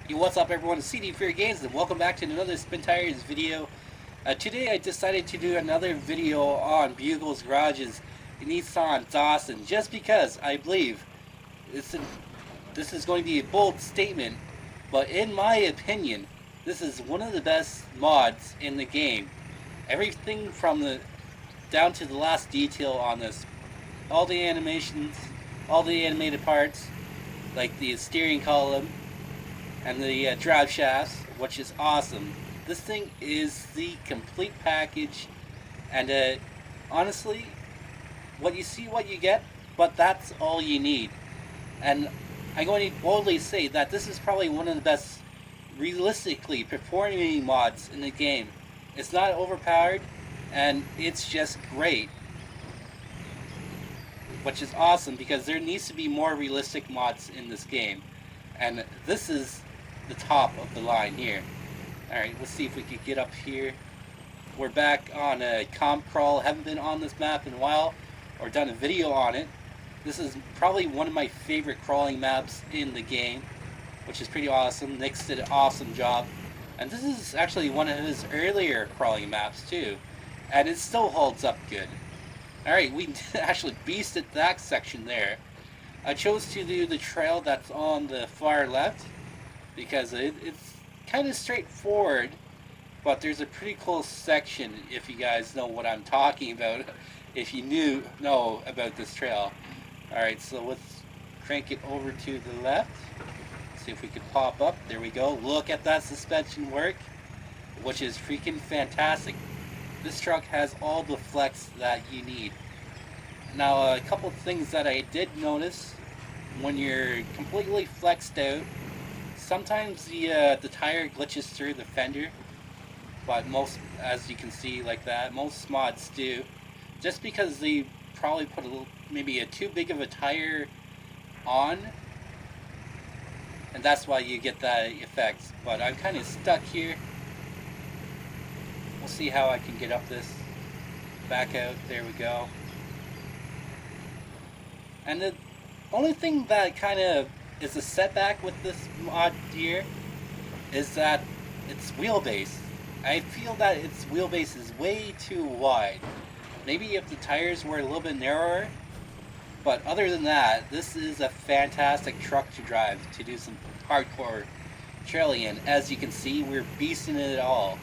Hey, what's up everyone, it's CD Games and welcome back to another SpinTires video. Today I decided to do another video on Bugle's Garage's Nissan Dawson just because I believe this is going to be a bold statement, but in my opinion, this is one of the best mods in the game. Everything from the down to the last detail on this, all the animations, all the animated parts, like the steering column, and the drive shafts, which is awesome. This thing is the complete package, and honestly, what you see, what you get, but that's all you need. And I'm going to boldly say that this is probably one of the best realistically performing mods in the game. It's not overpowered, and it's just great. Which is awesome because there needs to be more realistic mods in this game. And this is the top of the line here. Alright, let's see if we can get up here. We're back on a comp crawl. Haven't been on this map in a while or done a video on it. This is probably one of my favorite crawling maps in the game, which is pretty awesome. Nick's did an awesome job. And this is actually one of his earlier crawling maps too. And it still holds up good. Alright, we actually beasted that section there. I chose to do the trail that's on the far left because it's kind of straightforward, but there's a pretty cool section if you guys know what I'm talking about, if you know about this trail. Alright, so let's crank it over to the left, see if we can pop up. There we go. Look at that suspension work, which is freaking fantastic. This truck has all the flex that you need. Now, a couple things that I did notice: when you're completely flexed out, sometimes the tire glitches through the fender, but most, as you can see like that, most mods do, just because they probably put maybe a too big of a tire on, and that's why you get that effect. But I'm kind of stuck here. We'll see how I can get up this, back out. There we go. And the only thing that kind of is a setback with this mod here is that its wheelbase. I feel that its wheelbase is way too wide. Maybe if the tires were a little bit narrower, but other than that, this is a fantastic truck to drive, to do some hardcore trailing in. As you can see, we're beasting it all.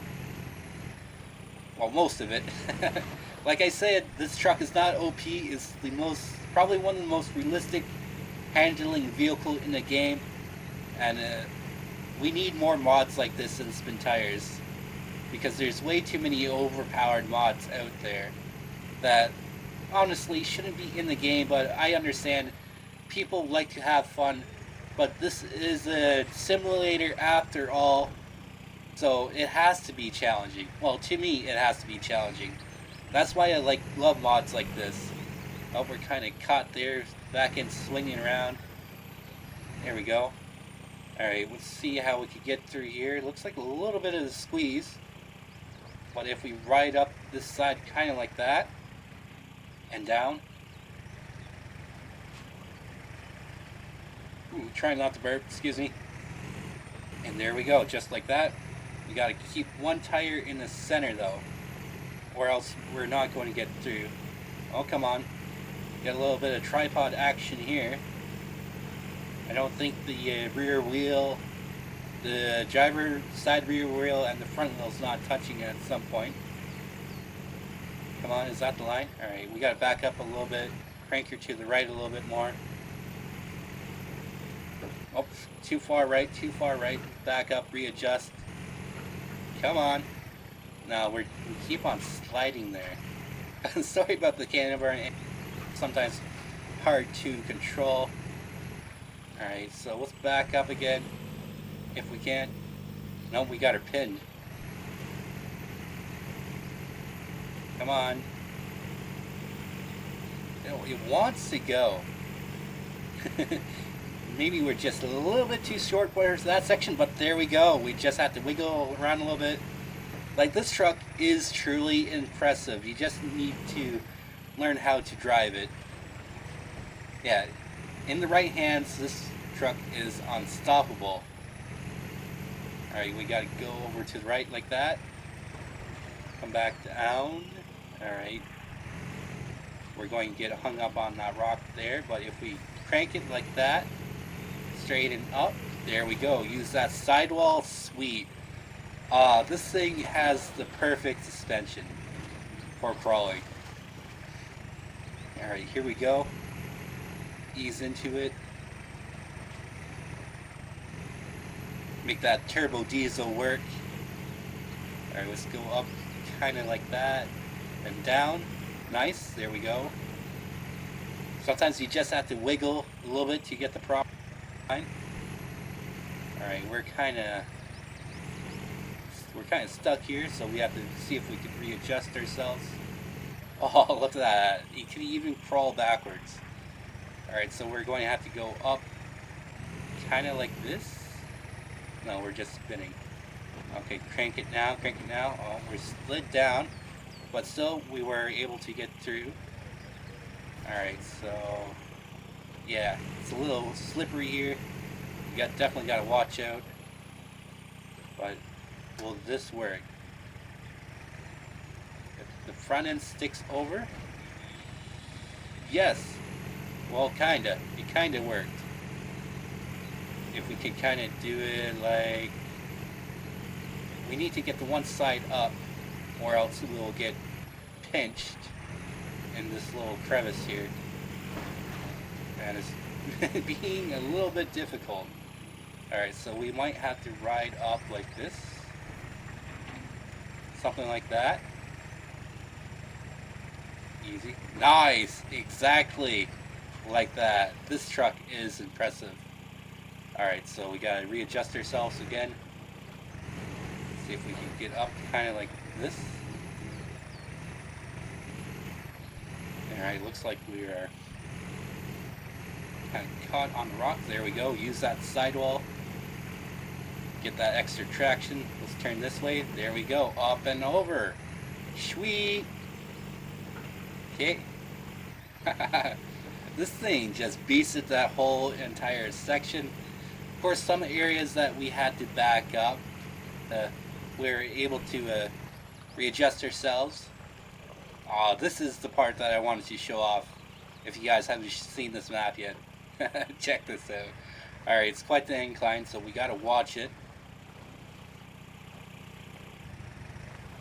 Well, most of it. Like I said, this truck is not OP. It's probably one of the most realistic handling vehicle in the game, and we need more mods like this in SpinTires, because there's way too many overpowered mods out there that honestly shouldn't be in the game. But I understand people like to have fun, but this is a simulator after all, so it has to be challenging. Well, to me it has to be challenging. That's why I love mods like this. Oh, we're kind of caught there, back in swinging around. There we go. Alright, let's see how we could get through here. It looks like a little bit of a squeeze, but if we ride up this side kind of like that, and down. Ooh, trying not to burp, excuse me. And there we go, just like that. We gotta keep one tire in the center though, or else we're not going to get through. Oh, come on. Got a little bit of tripod action here. I don't think the rear wheel, the driver side rear wheel and the front wheel's not touching at some point. Come on, is that the line? Alright, we gotta back up a little bit, crank her to the right a little bit more. Oh, too far right, back up, readjust. Come on. No, we keep on sliding there. Sorry about the camera, sometimes hard to control. Alright, so let's back up again, if we can. No, we got her pinned. Come on. It wants to go. Maybe we're just a little bit too short for that section, but there we go. We just have to wiggle around a little bit. Like, this truck is truly impressive. You just need to learn how to drive it. Yeah, in the right hands, this truck is unstoppable. Alright, we gotta go over to the right like that. Come back down. Alright. We're going to get hung up on that rock there, but if we crank it like that, straighten up, there we go. Use that sidewall, sweet. This thing has the perfect suspension for crawling. Alright, here we go. Ease into it. Make that turbo diesel work. Alright, let's go up kind of like that and down. Nice, there we go. Sometimes you just have to wiggle a little bit to get the proper line. Alright, we're kind of stuck here, so we have to see if we can readjust ourselves. Oh, look at that. You can even crawl backwards. Alright, so we're going to have to go up kind of like this. No, we're just spinning. Okay, crank it now, crank it now. Oh, we're slid down, but still we were able to get through. Alright, so yeah, it's a little slippery here. You definitely got to watch out. But will this work? If the front end sticks over? Yes. Well, kinda. It kinda worked. If we could kind of do it like, we need to get the one side up, or else we will get pinched in this little crevice here, and it's being a little bit difficult. Alright, so we might have to ride up like this, something like that. Easy. Nice! Exactly like that. This truck is impressive. Alright, so we gotta readjust ourselves again. See if we can get up kind of like this. Alright, looks like we are kind of caught on the rock. There we go. Use that sidewall. Get that extra traction. Let's turn this way. There we go. Up and over. Sweet. Okay. This thing just beasted that whole entire section. Of course, some areas that we had to back up, we were able to readjust ourselves. This is the part that I wanted to show off. If you guys haven't seen this map yet, check this out. Alright, it's quite the incline, so we gotta watch it.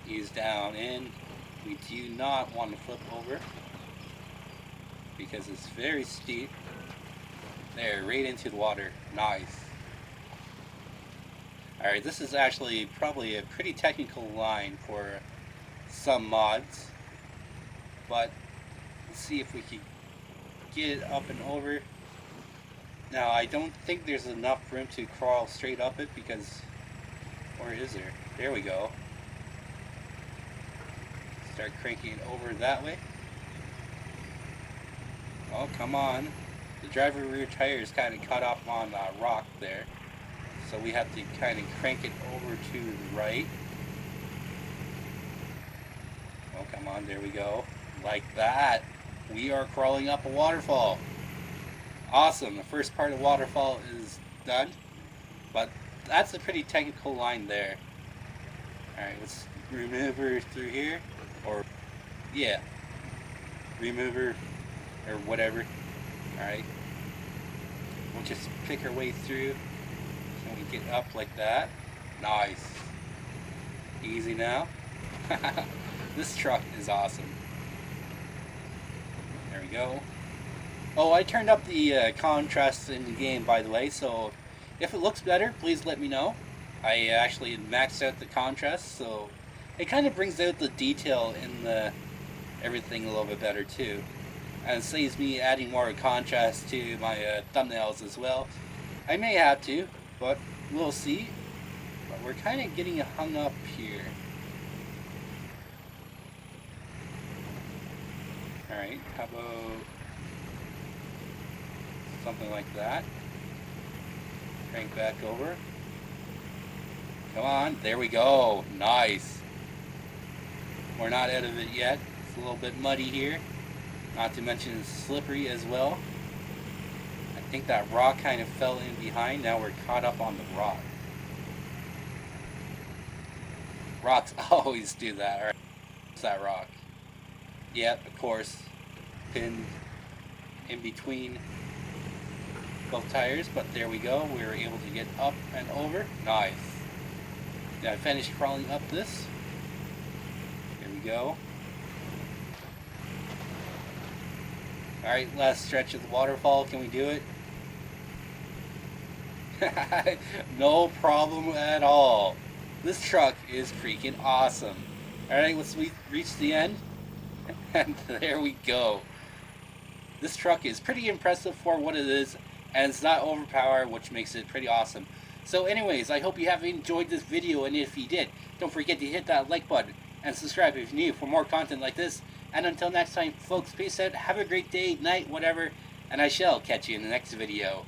Ease down in. We do not want to flip over because it's very steep. There, right into the water. Nice. Alright, this is actually probably a pretty technical line for some mods, but let's see if we can get it up and over. Now, I don't think there's enough room to crawl straight up it because, or is there? There we go. Start cranking it over that way. Oh, come on. The driver rear tire is kind of caught up on a rock there. So we have to kind of crank it over to the right. Oh, come on, there we go. Like that. We are crawling up a waterfall. Awesome, the first part of waterfall is done. But that's a pretty technical line there. Alright, let's remove her through here. Or, yeah. Remove her, or whatever. Alright. We'll just pick our way through. Can we get up like that? Nice. Easy now. This truck is awesome. There we go. Oh, I turned up the contrast in the game, by the way, so if it looks better, please let me know. I actually maxed out the contrast, so it kind of brings out the detail in the everything a little bit better too. And it saves me adding more contrast to my thumbnails as well. I may have to, but we'll see. But we're kind of getting hung up here. Alright, how about something like that? Crank back over. Come on, there we go. Nice. We're not out of it yet. It's a little bit muddy here. Not to mention it's slippery as well. I think that rock kind of fell in behind. Now we're caught up on the rock. Rocks always do that. Alright, what's that rock? Yep, of course. Pinned in between both tires, but there we go. We were able to get up and over. Nice. Now I finished crawling up this. Here we go. Alright, last stretch of the waterfall. Can we do it? No problem at all. This truck is freaking awesome. Alright, let's reach the end. And there we go. This truck is pretty impressive for what it is, and it's not overpowered, which makes it pretty awesome. So anyways, I hope you have enjoyed this video, and if you did, don't forget to hit that like button and subscribe if you're new for more content like this. And until next time, folks, peace out, have a great day, night, whatever, and I shall catch you in the next video.